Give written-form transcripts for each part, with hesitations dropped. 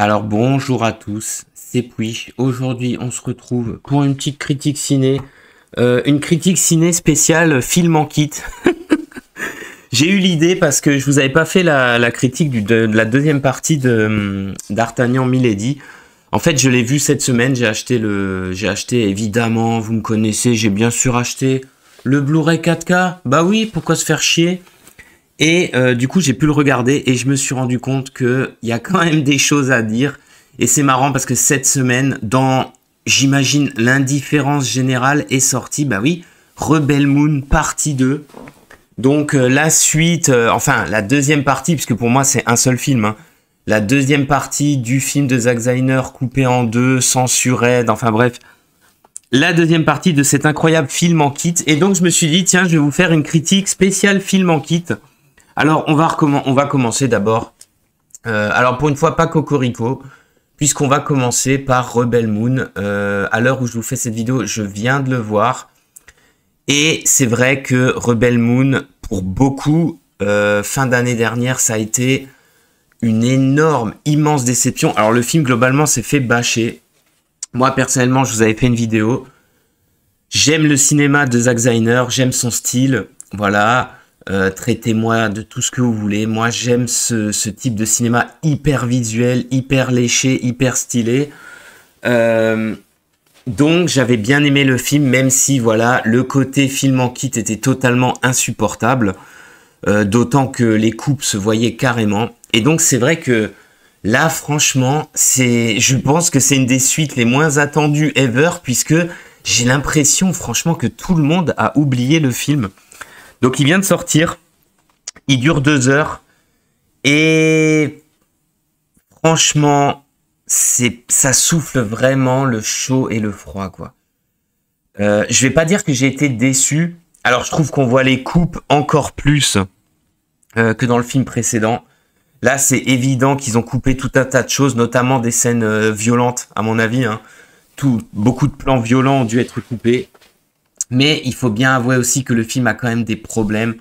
Alors bonjour à tous, c'est Pouiche. Aujourd'hui on se retrouve pour une petite critique ciné. Une critique ciné spéciale film en kit. J'ai eu l'idée parce que je vous avais pas fait la critique de la deuxième partie de d'Artagnan Milady. En fait je l'ai vu cette semaine, j'ai acheté évidemment, vous me connaissez, j'ai bien sûr acheté le Blu-ray 4K. Bah oui, pourquoi se faire chier? Et du coup, j'ai pu le regarder et je me suis rendu compte qu'il y a quand même des choses à dire. Et c'est marrant parce que cette semaine, j'imagine, l'indifférence générale est sortie, bah oui, Rebel Moon partie 2. Donc la suite, enfin la deuxième partie, puisque pour moi c'est un seul film, hein, la deuxième partie du film de Zack Snyder coupé en deux, censuré, enfin bref, la deuxième partie de cet incroyable film en kit. Et donc je me suis dit, tiens, je vais vous faire une critique spéciale film en kit. Alors, on va commencer d'abord. Alors, pour une fois, pas Cocorico, puisqu'on va commencer par Rebel Moon. À l'heure où je vous fais cette vidéo, je viens de le voir. Et c'est vrai que Rebel Moon, pour beaucoup, fin d'année dernière, ça a été une énorme, immense déception. Alors, le film, globalement, s'est fait bâcher. Moi, personnellement, je vous avais fait une vidéo. J'aime le cinéma de Zack Snyder, j'aime son style. Voilà. Traitez-moi de tout ce que vous voulez. Moi, j'aime ce type de cinéma hyper visuel, hyper léché, hyper stylé. Donc, j'avais bien aimé le film, même si, voilà, le côté film en kit était totalement insupportable. D'autant que les coupes se voyaient carrément. Et donc, c'est vrai que là, franchement, je pense que c'est une des suites les moins attendues ever, puisque j'ai l'impression, franchement, que tout le monde a oublié le film. Donc il vient de sortir, il dure 2 heures et franchement, ça souffle vraiment le chaud et le froid, quoi. Je vais pas dire que j'ai été déçu. Alors je trouve qu'on voit les coupes encore plus que dans le film précédent. Là c'est évident qu'ils ont coupé tout un tas de choses, notamment des scènes violentes à mon avis. Hein. Beaucoup de plans violents ont dû être coupés. Mais il faut bien avouer aussi que le film a quand même des problèmes.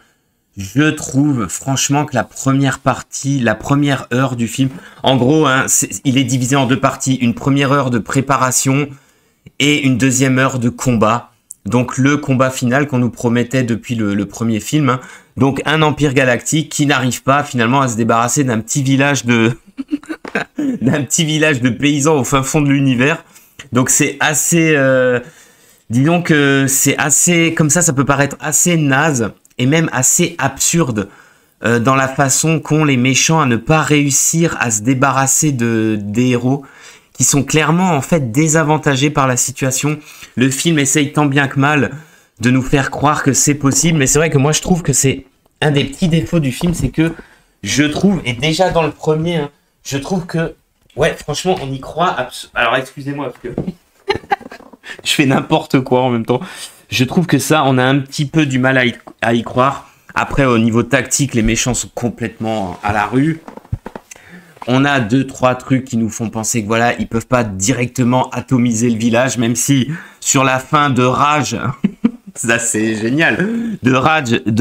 Je trouve franchement que la première partie, la première heure du film, en gros, hein, il est divisé en deux parties. Une première heure de préparation et une deuxième heure de combat. Donc le combat final qu'on nous promettait depuis le premier film. Hein. Donc un empire galactique qui n'arrive pas finalement à se débarrasser d'un petit village de d'un petit village de paysans au fin fond de l'univers. Donc c'est assez... Disons que c'est assez, comme ça peut paraître assez naze et même assez absurde dans la façon qu'ont les méchants à ne pas réussir à se débarrasser des héros qui sont clairement en fait désavantagés par la situation. Le film essaye tant bien que mal de nous faire croire que c'est possible, mais c'est vrai que moi je trouve que c'est un des petits défauts du film, c'est que je trouve, et déjà dans le premier, hein, je trouve que, ouais, franchement, on y croit. Alors excusez-moi parce que... Je fais n'importe quoi en même temps. Je trouve que ça, on a un petit peu du mal à y croire. Après, au niveau tactique, les méchants sont complètement à la rue. On a 2-3 trucs qui nous font penser que voilà, ils peuvent pas directement atomiser le village, même si sur la fin de Rage, ça c'est génial, de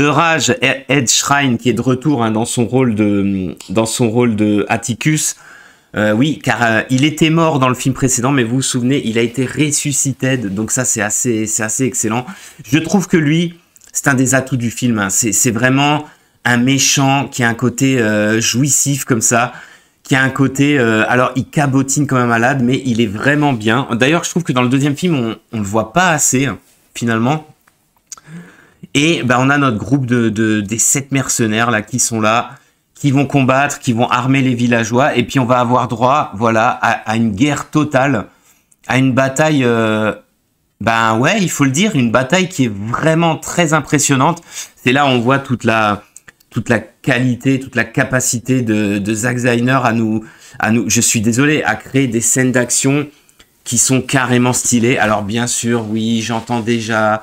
Rage, Ed Shrine qui est de retour hein, dans son rôle de Atticus. Oui, car il était mort dans le film précédent, mais vous vous souvenez, il a été ressuscité, donc ça c'est assez excellent. Je trouve que lui, c'est un des atouts du film. Hein. C'est vraiment un méchant qui a un côté jouissif comme ça, qui a un côté, alors il cabotine comme un malade, mais il est vraiment bien. D'ailleurs, je trouve que dans le deuxième film, on le voit pas assez hein, finalement. Et ben on a notre groupe des 7 mercenaires là qui sont là. Qui vont combattre, qui vont armer les villageois, et puis on va avoir droit, voilà, à une guerre totale, à une bataille, ben ouais, il faut le dire, une bataille qui est vraiment très impressionnante. C'est là où on voit toute la qualité, toute la capacité de Zack Snyder à nous, je suis désolé, à créer des scènes d'action qui sont carrément stylées. Alors bien sûr, oui, j'entends déjà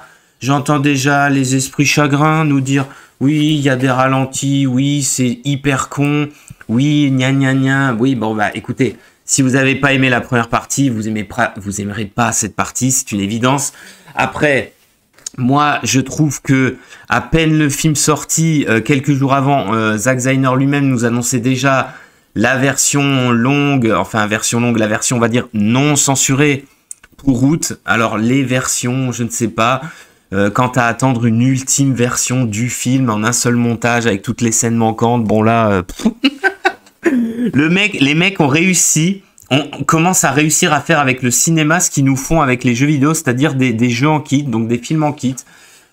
les esprits chagrins nous dire oui, il y a des ralentis, oui, c'est hyper con, oui, gna gna gna, oui, bon bah écoutez, si vous n'avez pas aimé la première partie, vous aimerez pas cette partie, c'est une évidence. Après, moi, je trouve que à peine le film sorti, quelques jours avant, Zack Snyder lui-même nous annonçait déjà La version longue, enfin version longue, la version on va dire non censurée pour août. Alors les versions, je ne sais pas. Quant à attendre une ultime version du film en un seul montage avec toutes les scènes manquantes, bon là, les mecs ont réussi. On commence à réussir à faire avec le cinéma ce qu'ils nous font avec les jeux vidéo, c'est-à-dire des jeux en kit, donc des films en kit.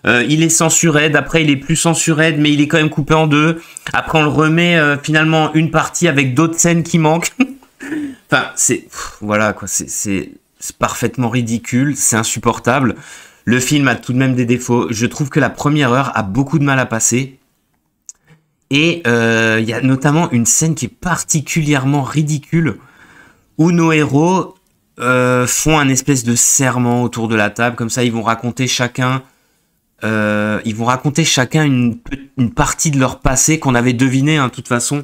Il est censuré, après il est plus censuré, mais il est quand même coupé en deux. Après on le remet finalement une partie avec d'autres scènes qui manquent. Enfin, voilà quoi, c'est parfaitement ridicule, c'est insupportable. Le film a tout de même des défauts. Je trouve que la première heure a beaucoup de mal à passer. Et il y a notamment une scène qui est particulièrement ridicule où nos héros font un espèce de serment autour de la table. Comme ça, ils vont raconter chacun une partie de leur passé qu'on avait deviné, hein, de toute façon.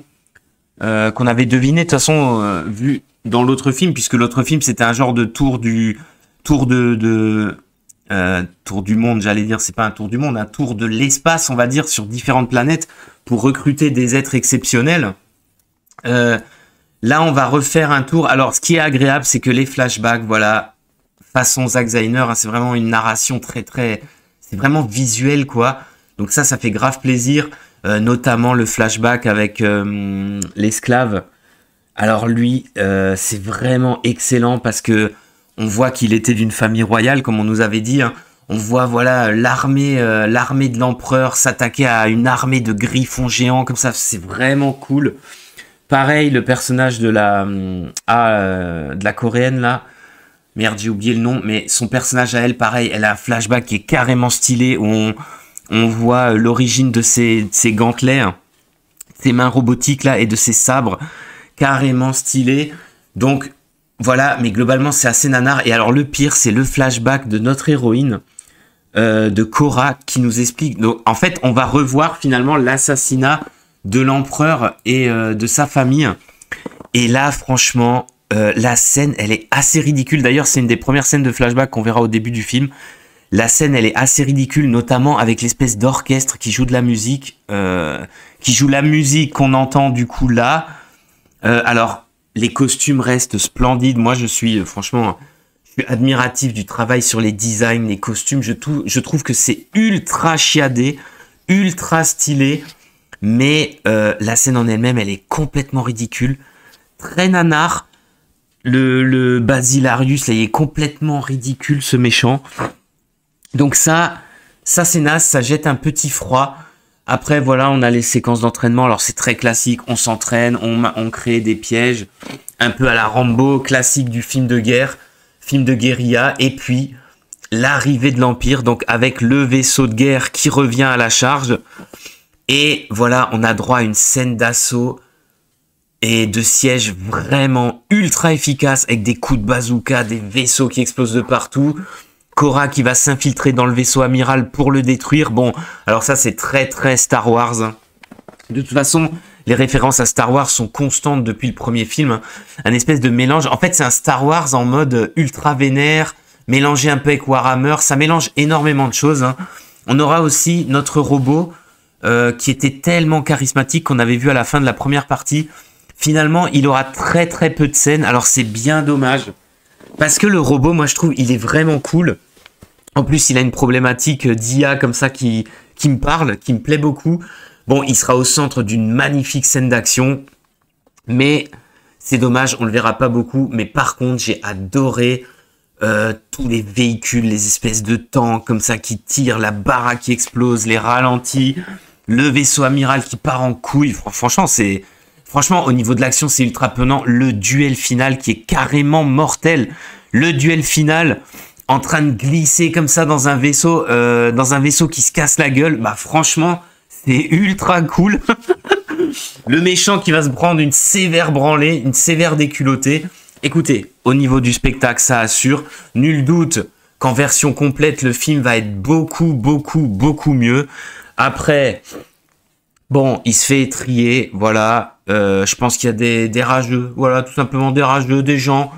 Vu dans l'autre film, puisque l'autre film, c'était un genre de tour du monde, j'allais dire, c'est pas un tour du monde, un tour de l'espace, on va dire, sur différentes planètes pour recruter des êtres exceptionnels. Là, on va refaire un tour. Alors, ce qui est agréable, c'est que les flashbacks, voilà, façon Zack Snyder, hein, c'est vraiment une narration c'est vraiment visuel, quoi. Donc ça fait grave plaisir, notamment le flashback avec l'esclave. Alors lui, c'est vraiment excellent parce que on voit qu'il était d'une famille royale, comme on nous avait dit. Hein. On voit voilà l'armée de l'empereur s'attaquer à une armée de griffons géants comme ça. C'est vraiment cool. Pareil, le personnage de la coréenne là. Merde, j'ai oublié le nom, mais son personnage à elle, pareil, elle a un flashback qui est carrément stylé où on voit l'origine de ses gantelets, hein, ses mains robotiques là et de ses sabres, carrément stylé. Donc voilà, mais globalement c'est assez nanar. Et alors le pire, c'est le flashback de notre héroïne, de Korra, qui nous explique. Donc en fait, on va revoir finalement l'assassinat de l'empereur et de sa famille. Et là, franchement, la scène, elle est assez ridicule. D'ailleurs, c'est une des premières scènes de flashback qu'on verra au début du film. La scène, elle est assez ridicule, notamment avec l'espèce d'orchestre qui joue de la musique, qu'on entend du coup là. Alors, les costumes restent splendides. Moi, je suis admiratif du travail sur les designs, les costumes. Je trouve que c'est ultra chiadé, ultra stylé. Mais la scène en elle-même, elle est complètement ridicule. Très nanar. Le Basilarius, là, il est complètement ridicule, ce méchant. Donc ça c'est naze, ça jette un petit froid. Après, voilà, on a les séquences d'entraînement. Alors, c'est très classique. On s'entraîne, on crée des pièges. Un peu à la Rambo, classique du film de guerre, film de guérilla. Et puis, l'arrivée de l'Empire, donc avec le vaisseau de guerre qui revient à la charge. Et voilà, on a droit à une scène d'assaut et de siège vraiment ultra efficace avec des coups de bazooka, des vaisseaux qui explosent de partout. Korra qui va s'infiltrer dans le vaisseau amiral pour le détruire. Bon, alors ça c'est très très Star Wars. De toute façon, les références à Star Wars sont constantes depuis le premier film. Un espèce de mélange. En fait, c'est un Star Wars en mode ultra vénère, mélangé un peu avec Warhammer. Ça mélange énormément de choses. On aura aussi notre robot qui était tellement charismatique qu'on avait vu à la fin de la première partie. Finalement, il aura très très peu de scènes. Alors c'est bien dommage. Parce que le robot, moi je trouve, il est vraiment cool. En plus, il a une problématique d'IA comme ça qui me parle, qui me plaît beaucoup. Bon, il sera au centre d'une magnifique scène d'action. Mais c'est dommage, on le verra pas beaucoup. Mais par contre, j'ai adoré tous les véhicules, les espèces de tanks comme ça qui tirent, la baraque qui explose, les ralentis, le vaisseau amiral qui part en couille. Franchement, au niveau de l'action, c'est ultra prenant. Le duel final qui est carrément mortel. Le duel final en train de glisser comme ça dans un vaisseau qui se casse la gueule. Bah franchement, c'est ultra cool. Le méchant qui va se prendre une sévère branlée, une sévère déculottée. Écoutez, au niveau du spectacle, ça assure. Nul doute qu'en version complète, le film va être beaucoup, beaucoup, beaucoup mieux. Après, bon, il se fait étrier, voilà. Je pense qu'il y a des rageux, voilà, tout simplement des rageux, des gens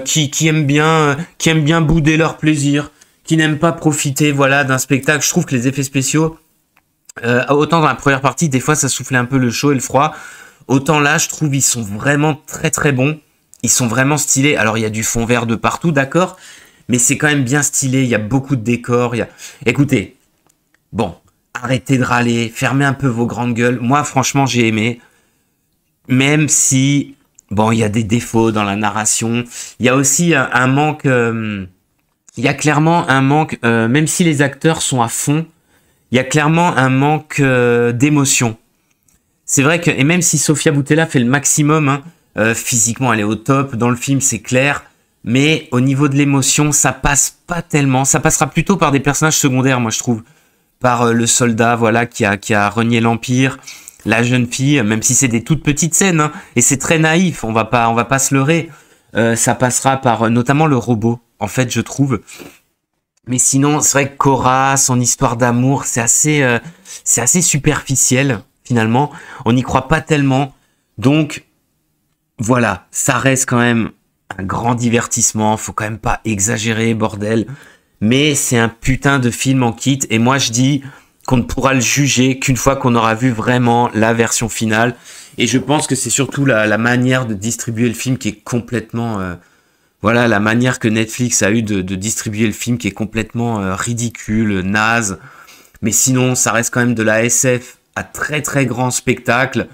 qui aiment bien bouder leur plaisir, qui n'aiment pas profiter, voilà, d'un spectacle. Je trouve que les effets spéciaux, autant dans la première partie, des fois, ça soufflait un peu le chaud et le froid. Autant là, je trouve ils sont vraiment très très bons. Ils sont vraiment stylés. Alors il y a du fond vert de partout, d'accord, mais c'est quand même bien stylé. Il y a beaucoup de décors. Écoutez, bon, arrêtez de râler, fermez un peu vos grandes gueules. Moi, franchement, j'ai aimé. Même si, bon, il y a des défauts dans la narration. Il y a aussi un manque... il y a clairement un manque, même si les acteurs sont à fond, il y a clairement un manque d'émotion. C'est vrai que, et même si Sofia Boutella fait le maximum, hein, physiquement elle est au top, dans le film c'est clair, mais au niveau de l'émotion, ça passe pas tellement. Ça passera plutôt par des personnages secondaires, moi je trouve. Par le soldat, voilà, qui a renié l'Empire, la jeune fille, même si c'est des toutes petites scènes, hein, et c'est très naïf, on va pas se leurrer. Ça passera par notamment le robot, en fait, je trouve. Mais sinon, c'est vrai que Cora, son histoire d'amour, c'est assez superficiel, finalement. On n'y croit pas tellement. Donc, voilà, ça reste quand même un grand divertissement. Faut quand même pas exagérer, bordel. Mais c'est un putain de film en kit. Et moi, je dis qu'on ne pourra le juger qu'une fois qu'on aura vu vraiment la version finale. Et je pense que c'est surtout la manière de distribuer le film qui est complètement... voilà, la manière que Netflix a eu de distribuer le film qui est complètement ridicule, naze. Mais sinon, ça reste quand même de la SF à très très grand spectacle.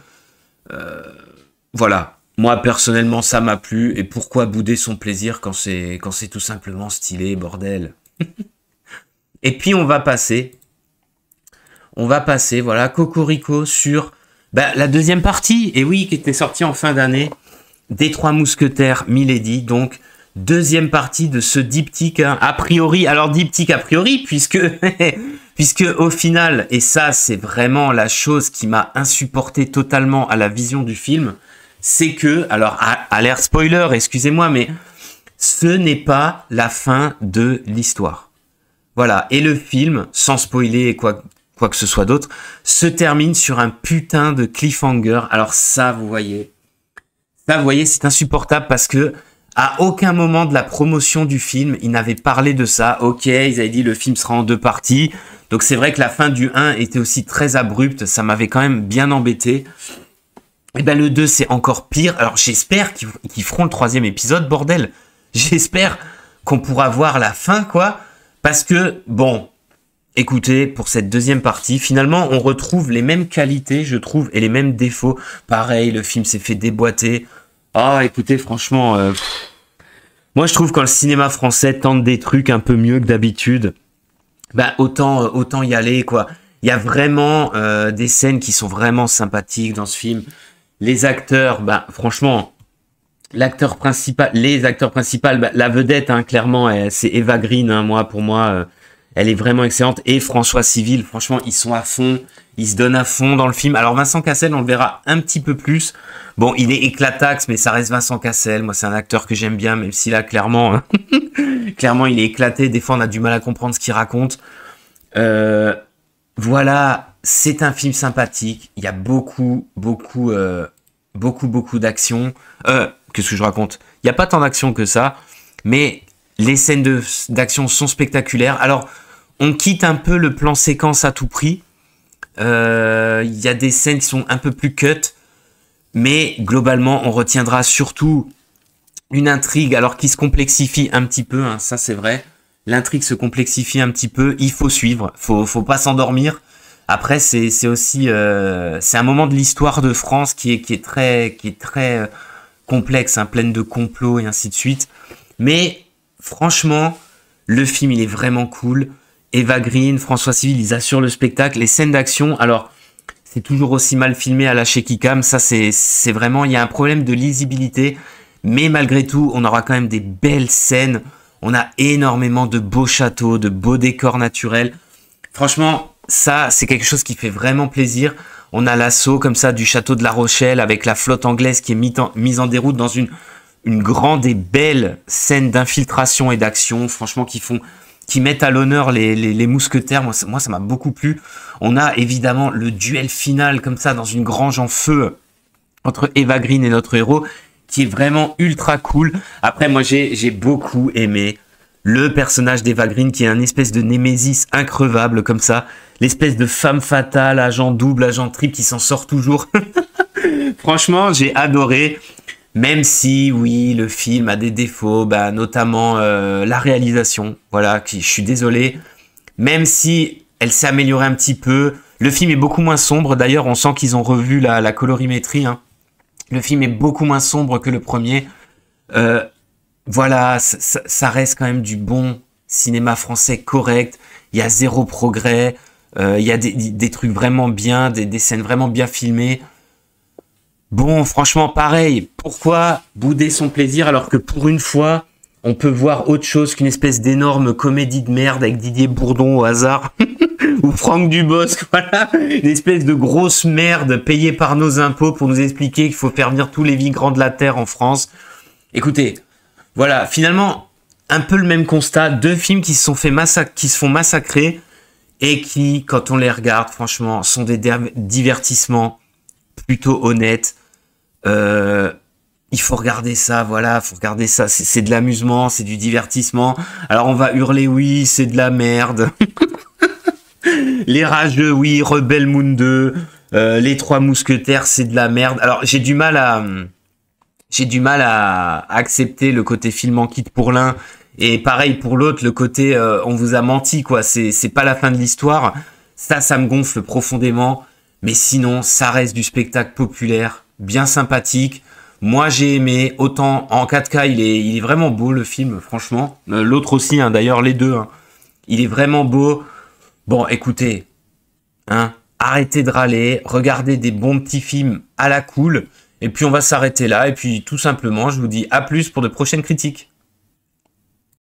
Voilà. Moi, personnellement, ça m'a plu. Et pourquoi bouder son plaisir quand c'est tout simplement stylé, bordel. Et puis, on va passer, voilà, Cocorico sur la deuxième partie. Et oui, qui était sortie en fin d'année. Des Trois Mousquetaires, Milady. Donc, deuxième partie de ce diptyque, hein, a priori. Alors, diptyque a priori, puisque au final, et ça, c'est vraiment la chose qui m'a insupporté totalement à la vision du film, c'est que, alors, alerte spoiler, excusez-moi, mais ce n'est pas la fin de l'histoire. Voilà. Et le film, sans spoiler quoi que ce soit d'autre, se termine sur un putain de cliffhanger. Alors ça, vous voyez, c'est insupportable parce que à aucun moment de la promotion du film, ils n'avaient parlé de ça. Ok, ils avaient dit le film sera en 2 parties. Donc c'est vrai que la fin du 1 était aussi très abrupte. Ça m'avait quand même bien embêté. Et ben le 2, c'est encore pire. Alors j'espère qu'ils feront le 3e épisode, bordel. J'espère qu'on pourra voir la fin, quoi. Parce que, bon, écoutez, pour cette deuxième partie, finalement, on retrouve les mêmes qualités, je trouve, et les mêmes défauts. Pareil, le film s'est fait déboîter. Ah, écoutez, franchement, moi je trouve quand le cinéma français tente des trucs un peu mieux que d'habitude, autant y aller, quoi. Il y a vraiment des scènes qui sont vraiment sympathiques dans ce film. Les acteurs, franchement, les acteurs principaux, la vedette, hein, clairement, c'est Eva Green, hein, pour moi, elle est vraiment excellente. Et François Civil, franchement, ils sont à fond, ils se donnent à fond dans le film. Alors Vincent Cassel, on le verra un petit peu plus. Bon, il est éclataxe, mais ça reste Vincent Cassel. Moi, c'est un acteur que j'aime bien, même si là, clairement, clairement, il est éclaté. Des fois, on a du mal à comprendre ce qu'il raconte. Voilà, c'est un film sympathique. Il y a beaucoup d'action. Qu'est-ce que je raconte? Il n'y a pas tant d'action que ça, mais les scènes d'action sont spectaculaires. Alors, on quitte un peu le plan séquence à tout prix. Il y a des scènes qui sont un peu plus cut, mais globalement, on retiendra surtout une intrigue, alors qui se complexifie un petit peu, hein, ça c'est vrai. L'intrigue se complexifie un petit peu, il faut suivre, faut pas s'endormir. Après, c'est aussi c'est un moment de l'histoire de France qui est très complexe, hein, pleine de complots et ainsi de suite. Mais franchement, le film il est vraiment cool. Eva Green, François Civil, ils assurent le spectacle. Les scènes d'action, alors c'est toujours aussi mal filmé à la Shaky Cam. Ça c'est vraiment, il y a un problème de lisibilité. Mais malgré tout, on aura quand même des belles scènes. On a énormément de beaux châteaux, de beaux décors naturels. Franchement, ça, c'est quelque chose qui fait vraiment plaisir. On a l'assaut comme ça du château de La Rochelle avec la flotte anglaise qui est mise en déroute dans une grande et belle scène d'infiltration et d'action. Franchement, qui mettent à l'honneur les mousquetaires. Moi, ça m'a beaucoup plu. On a évidemment le duel final comme ça dans une grange en feu entre Eva Green et notre héros, qui est vraiment ultra cool. Après, moi, j'ai beaucoup aimé le personnage d'Eva Green, qui est un espèce de némésis increvable, comme ça. L'espèce de femme fatale, agent double, agent triple, qui s'en sort toujours. Franchement, j'ai adoré. Même si, oui, le film a des défauts, bah, notamment la réalisation. Voilà, je suis désolé. Même si elle s'est améliorée un petit peu, le film est beaucoup moins sombre. D'ailleurs, on sent qu'ils ont revu la colorimétrie. Hein. Le film est beaucoup moins sombre que le premier. Voilà, ça reste quand même du bon cinéma français correct. Il y a zéro progrès. Il y a des trucs vraiment bien, des scènes vraiment bien filmées. Bon, franchement, pareil. Pourquoi bouder son plaisir alors que pour une fois, on peut voir autre chose qu'une espèce d'énorme comédie de merde avec Didier Bourdon au hasard ou Franck Dubosc, voilà, une espèce de grosse merde payée par nos impôts pour nous expliquer qu'il faut faire venir tous les migrants de la terre en France. Écoutez, voilà, finalement, un peu le même constat, deux films qui se font massacrer et qui, quand on les regarde, franchement, sont des divertissements plutôt honnêtes. Il faut regarder ça, voilà, faut regarder ça, c'est de l'amusement, c'est du divertissement. Alors on va hurler, oui, c'est de la merde. Les Rageux, oui, Rebelle Moon 2, Les Trois Mousquetaires, c'est de la merde. Alors j'ai du mal à accepter le côté film en kit pour l'un, et pareil pour l'autre, le côté on vous a menti, quoi, c'est pas la fin de l'histoire. Ça me gonfle profondément, mais sinon, ça reste du spectacle populaire, bien sympathique. Moi, j'ai aimé, autant en 4K, il est vraiment beau le film, franchement. L'autre aussi, hein, d'ailleurs, les deux. Hein. Il est vraiment beau. Bon, écoutez, hein, arrêtez de râler, regardez des bons petits films à la cool, et puis on va s'arrêter là, et puis tout simplement, je vous dis à plus pour de prochaines critiques.